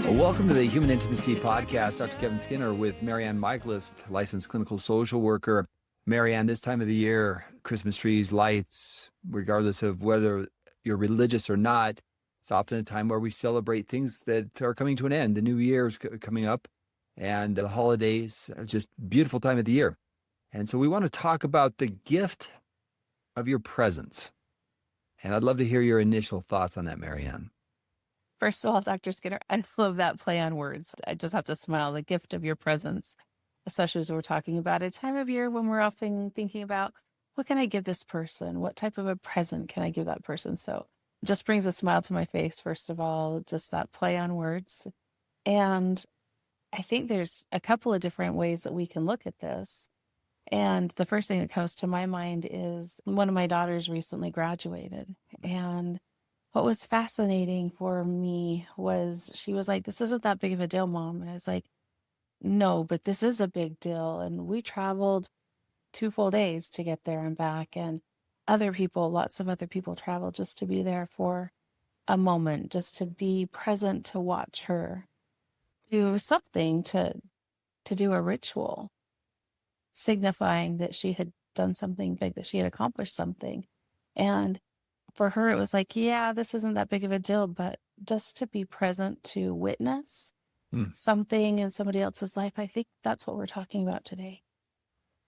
Welcome to the Human Intimacy Podcast. Dr. Kevin Skinner with MaryAnn Michaelis, licensed clinical social worker. MaryAnn, this time of the year, Christmas trees, lights, regardless of whether you're religious or not, it's often a time where we celebrate things that are coming to an end. The new year is coming up, and the holidays are just a beautiful time of the year. And so we want to talk about the gift of your presence. And I'd love to hear your initial thoughts on that, MaryAnn. First of all, Dr. Skinner, I love that play on words. I just have to smile, the gift of your presence, especially as we're talking about a time of year when we're often thinking about, what can I give this person? What type of a present can I give that person? So it just brings a smile to my face, first of all, just that play on words. And I think there's a couple of different ways that we can look at this. And the first thing that comes to my mind is one of my daughters recently graduated, and what was fascinating for me was she was like, this isn't that big of a deal, Mom. And I was like, no, but this is a big deal. And we traveled 2 full days to get there and back. And lots of other people traveled just to be there for a moment, just to be present, to watch her do something, to do a ritual, signifying that she had done something big, that she had accomplished something. And for her, it was like, yeah, this isn't that big of a deal, but just to be present, to witness something in somebody else's life, I think that's what we're talking about today.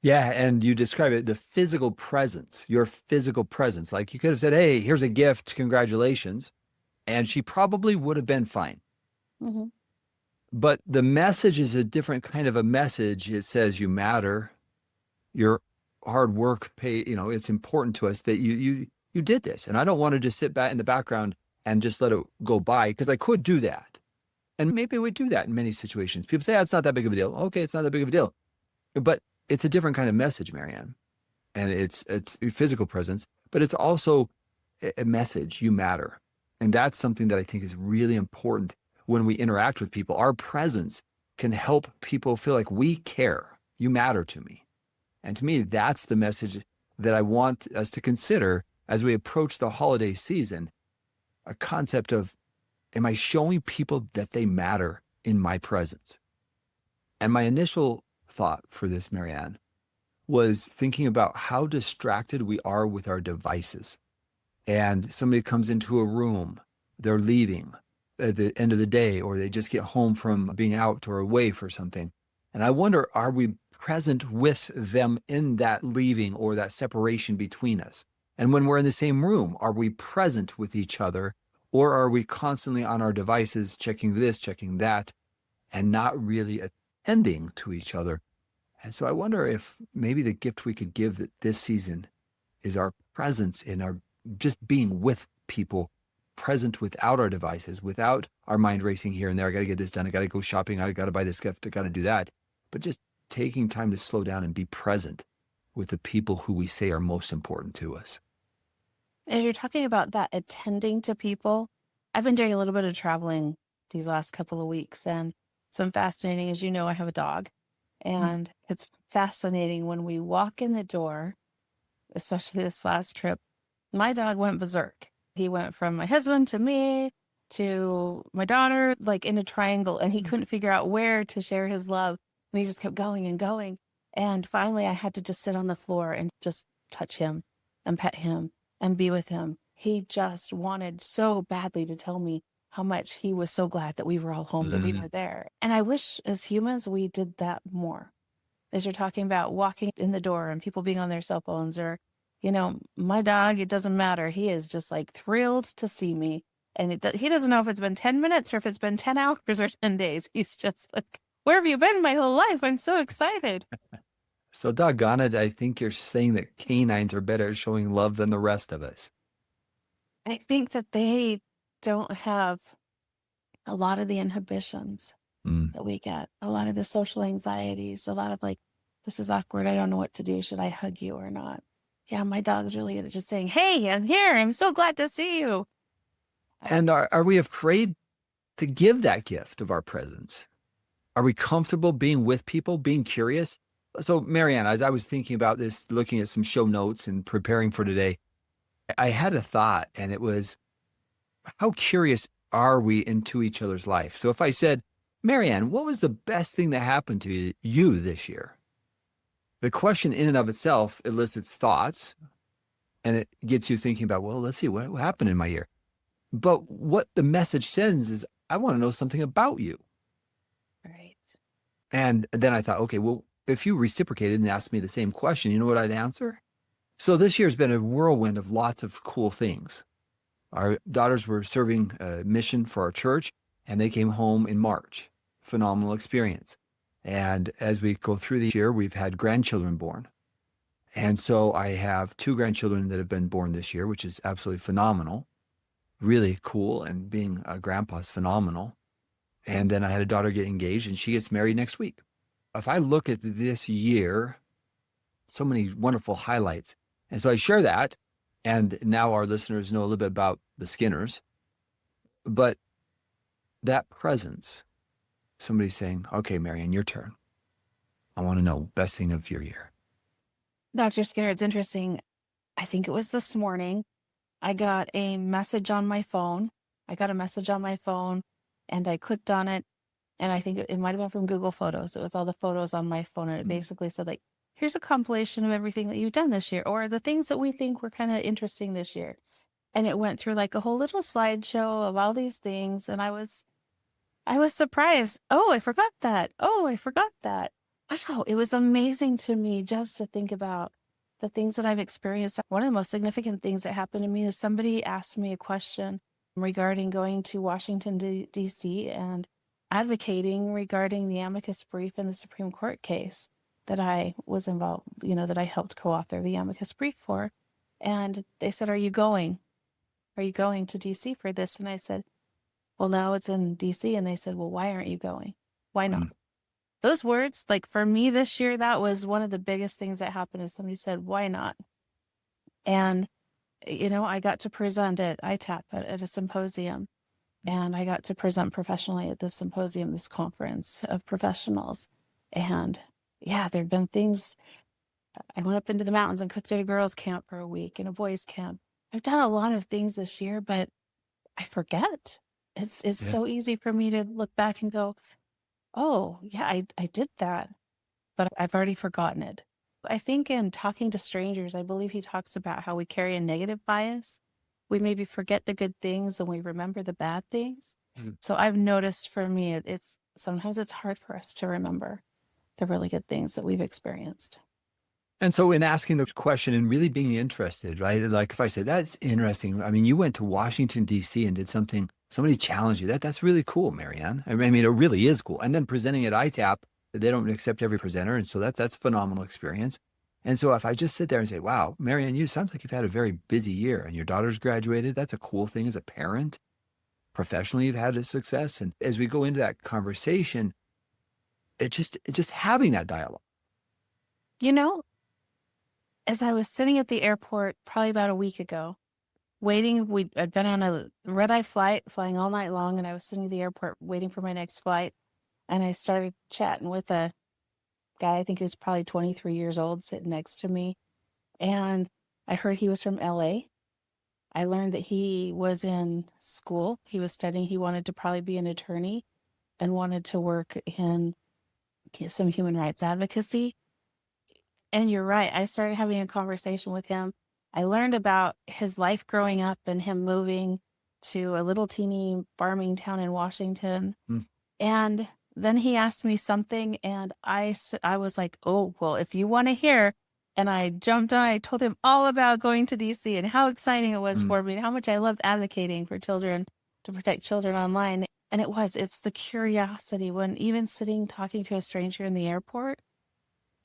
Yeah, and you describe it, the physical presence, your physical presence. Like you could have said, hey, here's a gift, congratulations. And she probably would have been fine. Mm-hmm. But the message is a different kind of a message. It says you matter, your hard work it's important to us that you did this. And I don't want to just sit back in the background and just let it go by, because I could do that. And maybe we do that in many situations. People say, it's not that big of a deal. Okay, it's not that big of a deal. But it's a different kind of message, MaryAnn. And it's physical presence, but it's also a message, you matter. And that's something that I think is really important when we interact with people. Our presence can help people feel like we care. You matter to me. And to me, that's the message that I want us to consider as we approach the holiday season, a concept of, am I showing people that they matter in my presence? And my initial thought for this, MaryAnn, was thinking about how distracted we are with our devices. And somebody comes into a room, they're leaving at the end of the day, or they just get home from being out or away for something. And I wonder, are we present with them in that leaving or that separation between us? And when we're in the same room, are we present with each other, or are we constantly on our devices, checking this, checking that, and not really attending to each other? And so I wonder if maybe the gift we could give this season is our presence in our just being with people, present without our devices, without our mind racing here and there. I got to get this done. I got to go shopping. I got to buy this gift. I got to do that. But just taking time to slow down and be present with the people who we say are most important to us. As you're talking about that attending to people, I've been doing a little bit of traveling these last couple of weeks, and some fascinating, as you know, I have a dog, and it's fascinating when we walk in the door, especially this last trip, my dog went berserk. He went from my husband to me to my daughter, like in a triangle, and he couldn't figure out where to share his love. And he just kept going and going. And finally, I had to just sit on the floor and just touch him and pet him and be with him. He just wanted so badly to tell me how much he was so glad that we were all home, that we were there. And I wish as humans we did that more. As you're talking about walking in the door and people being on their cell phones, or, my dog, it doesn't matter. He is just like thrilled to see me. And he doesn't know if it's been 10 minutes or if it's been 10 hours or 10 days. He's just like, where have you been my whole life? I'm so excited. So doggone it, I think you're saying that canines are better at showing love than the rest of us. I think that they don't have a lot of the inhibitions that we get, a lot of the social anxieties, a lot of like, this is awkward. I don't know what to do. Should I hug you or not? Yeah, my dog's really good at just saying, hey, I'm here. I'm so glad to see you. And are we afraid to give that gift of our presence? Are we comfortable being with people, being curious? So MaryAnn, as I was thinking about this, looking at some show notes and preparing for today, I had a thought, and it was, how curious are we into each other's life? So if I said, MaryAnn, what was the best thing that happened to you this year? The question in and of itself elicits thoughts and it gets you thinking about, well, let's see what happened in my year. But what the message sends is, I want to know something about you. Right. And then I thought, okay, well, if you reciprocated and asked me the same question, you know what I'd answer? So this year's been a whirlwind of lots of cool things. Our daughters were serving a mission for our church, and they came home in March. Phenomenal experience. And as we go through the year, we've had grandchildren born. And so I have 2 grandchildren that have been born this year, which is absolutely phenomenal. Really cool. And being a grandpa is phenomenal. And then I had a daughter get engaged, and she gets married next week. If I look at this year, so many wonderful highlights. And so I share that. And now our listeners know a little bit about the Skinners. But that presence, somebody saying, okay, MaryAnn, your turn. I want to know best thing of your year. Dr. Skinner, it's interesting. I think it was this morning. I got a message on my phone. And I clicked on it. And I think it might have been from Google Photos. It was all the photos on my phone. And it basically said, like, here's a compilation of everything that you've done this year, or the things that we think were kind of interesting this year. And it went through like a whole little slideshow of all these things. And I was surprised. Oh, I forgot that. Oh, I forgot that. Wow, it was amazing to me just to think about the things that I've experienced. One of the most significant things that happened to me is somebody asked me a question regarding going to Washington, D.C. and advocating regarding the amicus brief in the Supreme Court case that I was involved, that I helped co-author the amicus brief for. And they said, are you going to DC for this? And I said, well, now it's in DC. And they said, well, why aren't you going? Why not? Those words, like for me this year, that was one of the biggest things that happened is somebody said, why not? And, I got to present at ITAP at a symposium, and I got to present professionally at this symposium, this conference of professionals. And yeah, there've been things. I went up into the mountains and cooked at a girls' camp for a week and a boys' camp. I've done a lot of things this year, but I forget. It's so easy for me to look back and go, oh, yeah, I did that, but I've already forgotten it. I think in talking to strangers, I believe he talks about how we carry a negative bias. We maybe forget the good things and we remember the bad things. So I've noticed for me, sometimes it's hard for us to remember the really good things that we've experienced. And so in asking the question and really being interested, right? Like if I say, that's interesting. I mean, you went to Washington, D.C. and did something, somebody challenged you. That's really cool, MaryAnn. I mean, it really is cool. And then presenting at ITAP, they don't accept every presenter. And so that's a phenomenal experience. And so if I just sit there and say, wow, MaryAnn, you sounds like you've had a very busy year and your daughter's graduated. That's a cool thing as a parent. Professionally, you've had a success. And as we go into that conversation, it's just having that dialogue. As I was sitting at the airport probably about a week ago, waiting, I'd been on a red-eye flight, flying all night long, and I was sitting at the airport waiting for my next flight, and I started chatting with a guy, I think he was probably 23 years old, sitting next to me, and I heard he was from LA. I learned that he was in school. He was studying. He wanted to probably be an attorney and wanted to work in some human rights advocacy. And you're right. I started having a conversation with him. I learned about his life growing up and him moving to a little teeny farming town in Washington. And then he asked me something and I was like, oh, well, if you want to hear. And I jumped on, I told him all about going to DC and how exciting it was for me and how much I loved advocating for children, to protect children online. And it's the curiosity when even sitting, talking to a stranger in the airport,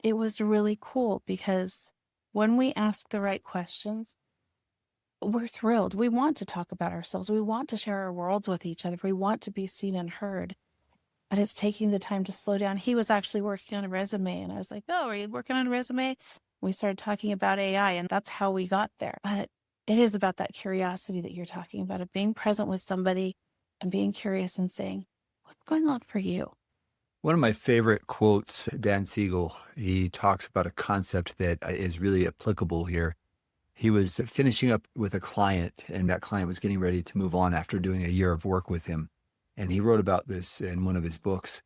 it was really cool because when we ask the right questions, we're thrilled. We want to talk about ourselves. We want to share our worlds with each other. We want to be seen and heard. But it's taking the time to slow down. He was actually working on a resume. And I was like, oh, are you working on a resume? We started talking about AI, and that's how we got there. But it is about that curiosity that you're talking about, of being present with somebody and being curious and saying, what's going on for you? One of my favorite quotes, Dan Siegel, he talks about a concept that is really applicable here. He was finishing up with a client, and that client was getting ready to move on after doing a year of work with him. And he wrote about this in one of his books.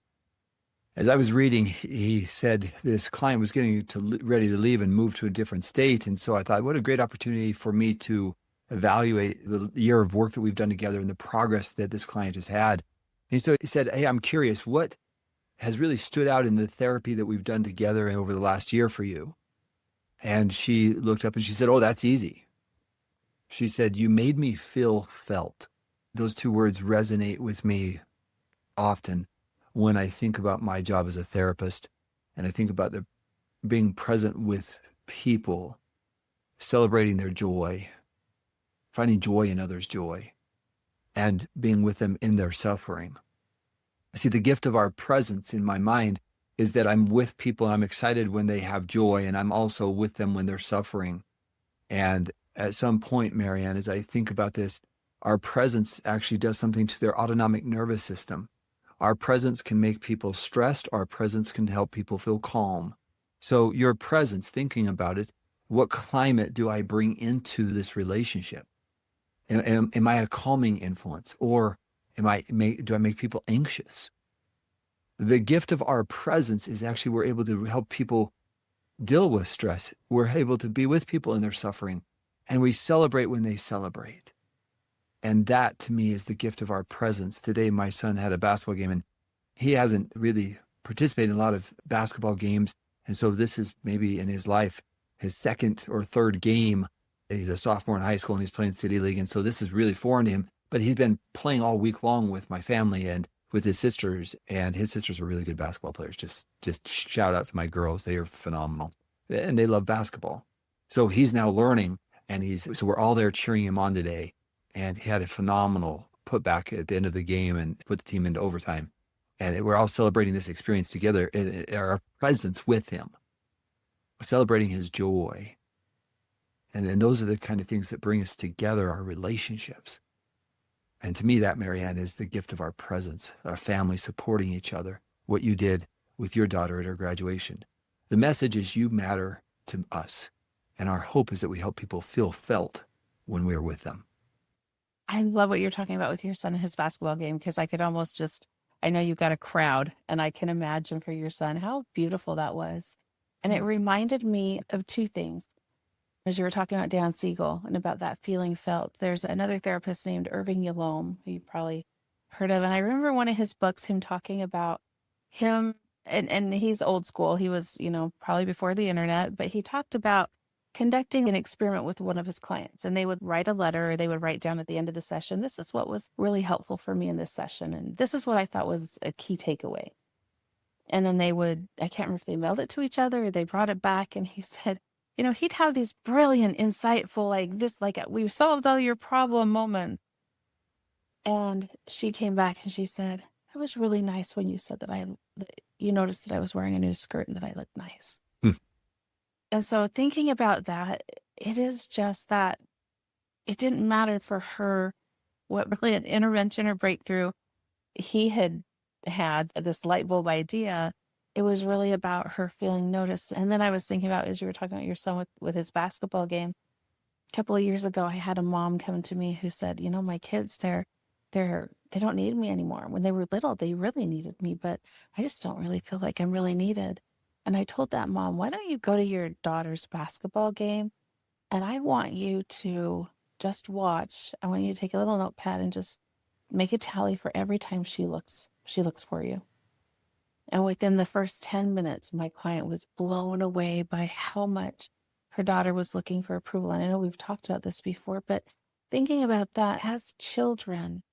As I was reading, he said this client was getting ready to leave and move to a different state. And so I thought, what a great opportunity for me to evaluate the year of work that we've done together and the progress that this client has had. And so he said, hey, I'm curious, what has really stood out in the therapy that we've done together over the last year for you? And she looked up and she said, oh, that's easy. She said, you made me feel felt. Those two words resonate with me often when I think about my job as a therapist, and I think about being present with people, celebrating their joy, finding joy in others' joy, and being with them in their suffering. See, the gift of our presence in my mind is that I'm with people and I'm excited when they have joy, and I'm also with them when they're suffering. And at some point, MaryAnn, as I think about this, our presence actually does something to their autonomic nervous system. Our presence can make people stressed. Our presence can help people feel calm. So your presence, thinking about it, what climate do I bring into this relationship? Am I a calming influence, or do I make people anxious? The gift of our presence is actually we're able to help people deal with stress. We're able to be with people in their suffering, and we celebrate when they celebrate. And that, to me, is the gift of our presence. Today, my son had a basketball game, and he hasn't really participated in a lot of basketball games. And so this is maybe in his life, his second or third game. He's a sophomore in high school, and he's playing City League. And so this is really foreign to him. But he's been playing all week long with my family and with his sisters. And his sisters are really good basketball players. Just shout out to my girls. They are phenomenal. And they love basketball. So he's now learning, and so we're all there cheering him on today. And he had a phenomenal putback at the end of the game and put the team into overtime. And we're all celebrating this experience together, our presence with him, celebrating his joy. And then those are the kind of things that bring us together, our relationships. And to me, that, MaryAnn, is the gift of our presence, our family supporting each other, what you did with your daughter at her graduation. The message is you matter to us. And our hope is that we help people feel felt when we are with them. I love what you're talking about with your son and his basketball game, because I could almost I know you've got a crowd, and I can imagine for your son how beautiful that was. And it reminded me of two things. As you were talking about Dan Siegel and about that feeling felt, there's another therapist named Irving Yalom, who you probably heard of. And I remember one of his books, him talking about him, and he's old school. He was, probably before the internet, but he talked about conducting an experiment with one of his clients, and they would write a letter, or they would write down at the end of the session, this is what was really helpful for me in this session, and this is what I thought was a key takeaway. And then they would, I can't remember if they mailed it to each other or they brought it back, and he said, he'd have these brilliant, insightful, we solved all your problem moments. And she came back and she said, it was really nice when you said that you noticed that I was wearing a new skirt and that I looked nice. And so thinking about that, it is just that it didn't matter for her what really an intervention or breakthrough he had this light bulb idea. It was really about her feeling noticed. And then I was thinking about, as you were talking about your son with his basketball game, a couple of years ago, I had a mom come to me who said, my kids, they don't need me anymore. When they were little, they really needed me, but I just don't really feel like I'm really needed. And I told that mom, why don't you go to your daughter's basketball game? And I want you to just watch. I want you to take a little notepad and just make a tally for every time she looks for you. And within the first 10 minutes, my client was blown away by how much her daughter was looking for approval. And I know we've talked about this before, but thinking about that as children,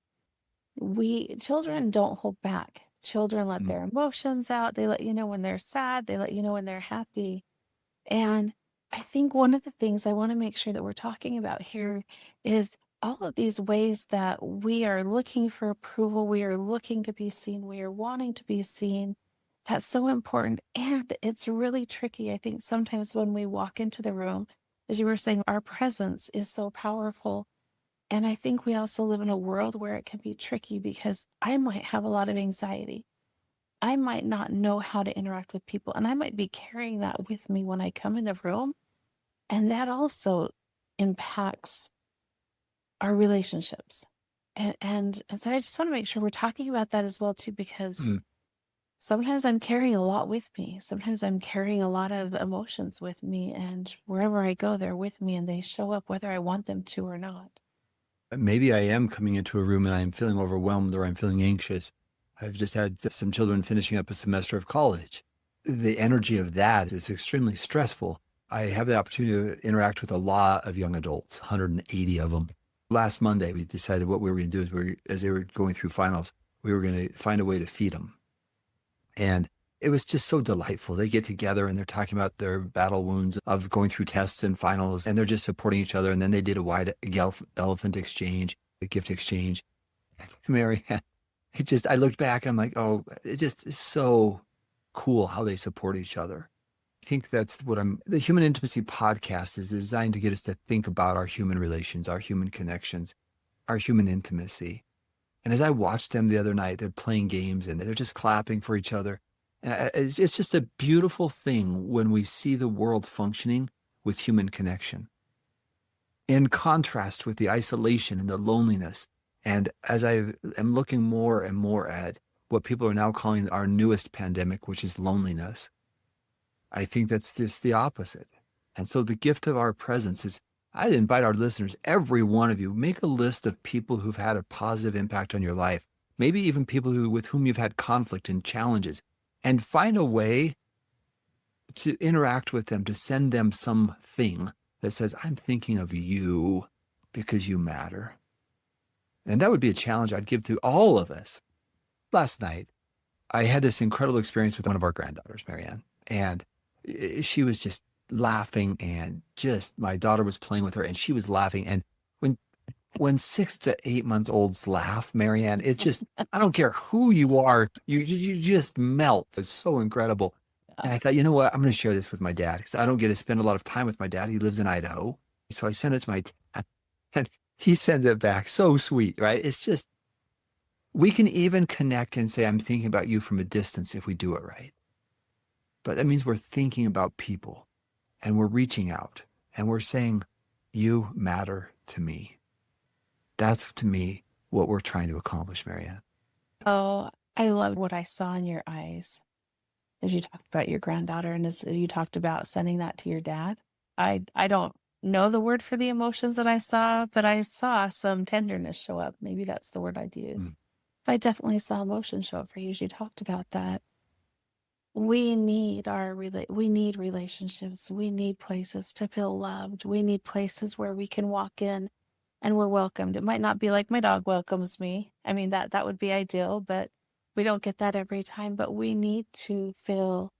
children don't hold back. Children let their emotions out. They let you know when they're sad. They let you know when they're happy. And I think one of the things I want to make sure that we're talking about here is all of these ways that we are looking for approval. We are looking to be seen. We are wanting to be seen. That's so important. And it's really tricky. I think sometimes when we walk into the room, as you were saying, our presence is so powerful. And I think we also live in a world where it can be tricky because I might have a lot of anxiety. I might not know how to interact with people, and I might be carrying that with me when I come in the room. And that also impacts our relationships. And so I just want to make sure we're talking about that as well too, because Mm. sometimes I'm carrying a lot with me. Sometimes I'm carrying a lot of emotions with me, and wherever I go, they're with me and they show up whether I want them to or not. Maybe I am coming into a room and I'm feeling overwhelmed or I'm feeling anxious. I've just had some children finishing up a semester of college. The energy of that is extremely stressful. I have the opportunity to interact with a lot of young adults, 180 of them. Last Monday, we decided what we were going to do is as they were going through finals, we were going to find a way to feed them. And it was just so delightful. They get together and they're talking about their battle wounds of going through tests and finals, and they're just supporting each other. And then they did a wide elephant exchange, a gift exchange. Mary, I looked back and I'm like, oh, it just is so cool how they support each other. I think that's the Human Intimacy podcast is designed to get us to think about our human relations, our human connections, our human intimacy. And as I watched them the other night, they're playing games and they're just clapping for each other. And it's just a beautiful thing when we see the world functioning with human connection. In contrast with the isolation and the loneliness. And as I am looking more and more at what people are now calling our newest pandemic, which is loneliness, I think that's just the opposite. And so the gift of our presence is I'd invite our listeners, every one of you, make a list of people who've had a positive impact on your life, maybe even people with whom you've had conflict and challenges, and find a way to interact with them, to send them something that says, I'm thinking of you because you matter. And that would be a challenge I'd give to all of us. Last night, I had this incredible experience with one of our granddaughters, MaryAnn, and she was just laughing, and just my daughter was playing with her and she was laughing. And when 6 to 8 months olds laugh, MaryAnn, it's just, I don't care who you are, you just melt. It's so incredible. And I thought, you know what? I'm going to share this with my dad because I don't get to spend a lot of time with my dad. He lives in Idaho. So I sent it to my dad and he sends it back. So sweet, right? It's just, we can even connect and say, I'm thinking about you from a distance if we do it right. But that means we're thinking about people and we're reaching out and we're saying, you matter to me. That's, to me, what we're trying to accomplish, MaryAnn. Oh, I love what I saw in your eyes as you talked about your granddaughter and as you talked about sending that to your dad. I don't know the word for the emotions that I saw, but I saw some tenderness show up. Maybe that's the word I'd use. I definitely saw emotion show up for you as you talked about that. We need we need relationships. We need places to feel loved. We need places where we can walk in and we're welcomed. It might not be like my dog welcomes me. I mean, that would be ideal, but we don't get that every time. But we need to feel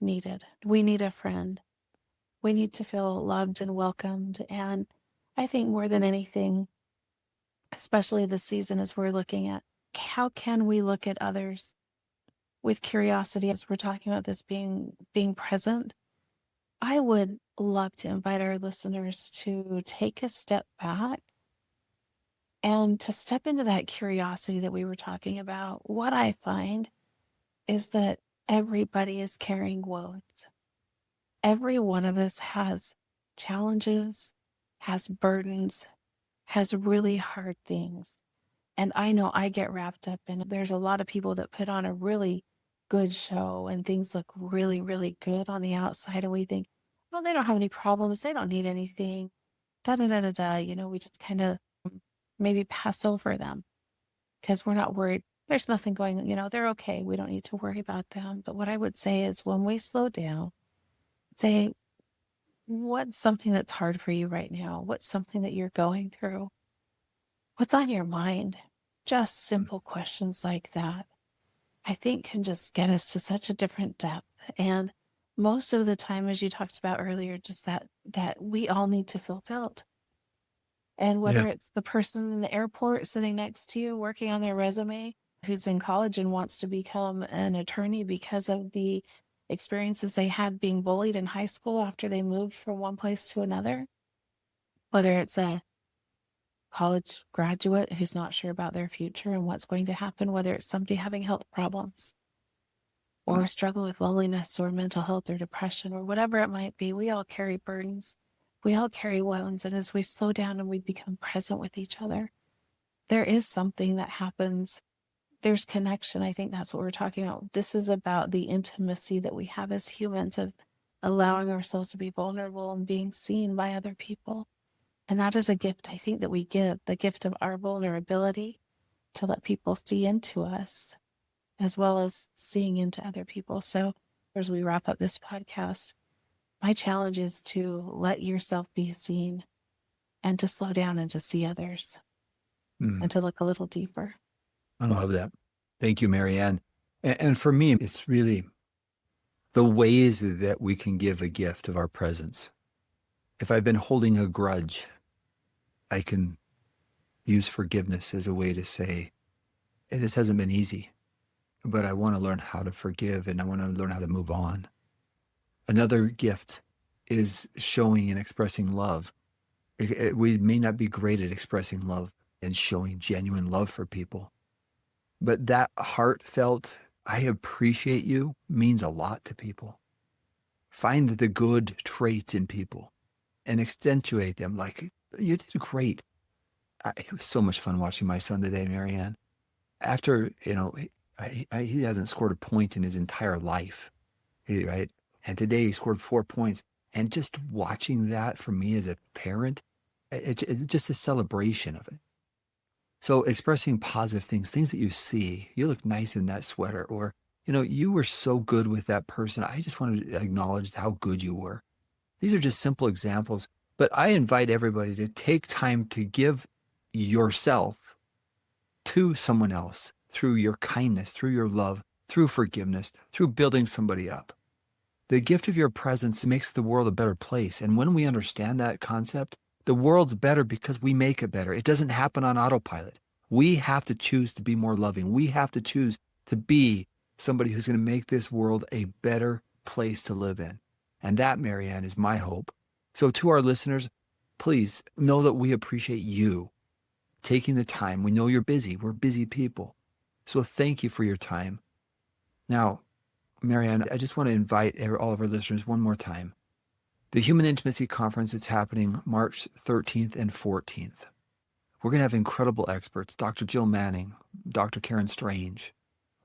needed. We need a friend. We need to feel loved and welcomed. And I think more than anything, especially this season as we're looking at, how can we look at others with curiosity as we're talking about this being present? I would love to invite our listeners to take a step back and to step into that curiosity that we were talking about. What I find is that everybody is carrying woes. Every one of us has challenges, has burdens, has really hard things. And I know I get wrapped up in it. There's a lot of people that put on a really good show and things look really, really good on the outside. And we think, well, they don't have any problems. They don't need anything. Da da da da da. You know, we just kind of maybe pass over them because we're not worried. There's nothing going, you know, they're okay. We don't need to worry about them. But what I would say is when we slow down, say, what's something that's hard for you right now? What's something that you're going through? What's on your mind? Just simple questions like that, I think, can just get us to such a different depth. And most of the time, as you talked about earlier, just that we all need to feel felt. And whether it's the person in the airport sitting next to you working on their resume who's in college and wants to become an attorney because of the experiences they had being bullied in high school after they moved from one place to another, whether it's a college graduate who's not sure about their future and what's going to happen, whether it's somebody having health problems or struggling with loneliness or mental health or depression or whatever it might be. We all carry burdens. We all carry wounds, and as we slow down and we become present with each other, there is something that happens. There's connection. I think that's what we're talking about. This is about the intimacy that we have as humans, of allowing ourselves to be vulnerable and being seen by other people. And that is a gift, I think, that we give, the gift of our vulnerability, to let people see into us, as well as seeing into other people. So as we wrap up this podcast, my challenge is to let yourself be seen, and to slow down and to see others, and to look a little deeper. I love that. Thank you, MaryAnn. And for me, it's really the ways that we can give a gift of our presence. If I've been holding a grudge, I can use forgiveness as a way to say, hey, this hasn't been easy, but I want to learn how to forgive, and I want to learn how to move on. Another gift is showing and expressing love. We may not be great at expressing love and showing genuine love for people, but that heartfelt, I appreciate you, means a lot to people. Find the good traits in people and accentuate them. Like, you did great. It was so much fun watching my son today, MaryAnn. After, he hasn't scored a point in his entire life, right? And today he scored 4 points. And just watching that for me as a parent, it's just a celebration of it. So expressing positive things that you see, you look nice in that sweater, or, you were so good with that person. I just wanted to acknowledge how good you were. These are just simple examples, but I invite everybody to take time to give yourself to someone else through your kindness, through your love, through forgiveness, through building somebody up. The gift of your presence makes the world a better place. And when we understand that concept, the world's better because we make it better. It doesn't happen on autopilot. We have to choose to be more loving. We have to choose to be somebody who's going to make this world a better place to live in. And that, MaryAnn, is my hope. So to our listeners, please know that we appreciate you taking the time. We know you're busy. We're busy people. So thank you for your time. Now, MaryAnn, I just want to invite all of our listeners one more time. The Human Intimacy Conference is happening March 13th and 14th. We're going to have incredible experts, Dr. Jill Manning, Dr. Karen Strange.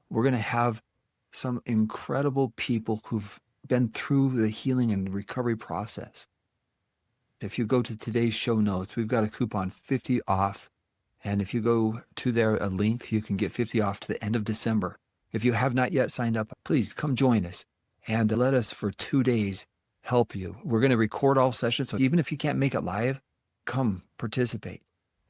We're going to have some incredible people who've been through the healing and recovery process. If you go to today's show notes, we've got a coupon 50 off. And if you go to a link, you can get 50 off to the end of December. If you have not yet signed up, please come join us and let us for 2 days help you. We're going to record all sessions. So even if you can't make it live, come participate.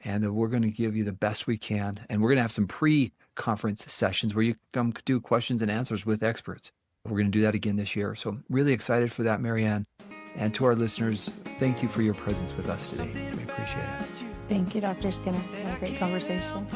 And we're going to give you the best we can. And we're going to have some pre-conference sessions where you come do questions and answers with experts. We're going to do that again this year. So really excited for that, MaryAnn. And to our listeners, thank you for your presence with us today. We appreciate it. Thank you, Dr. Skinner. It's been a great conversation.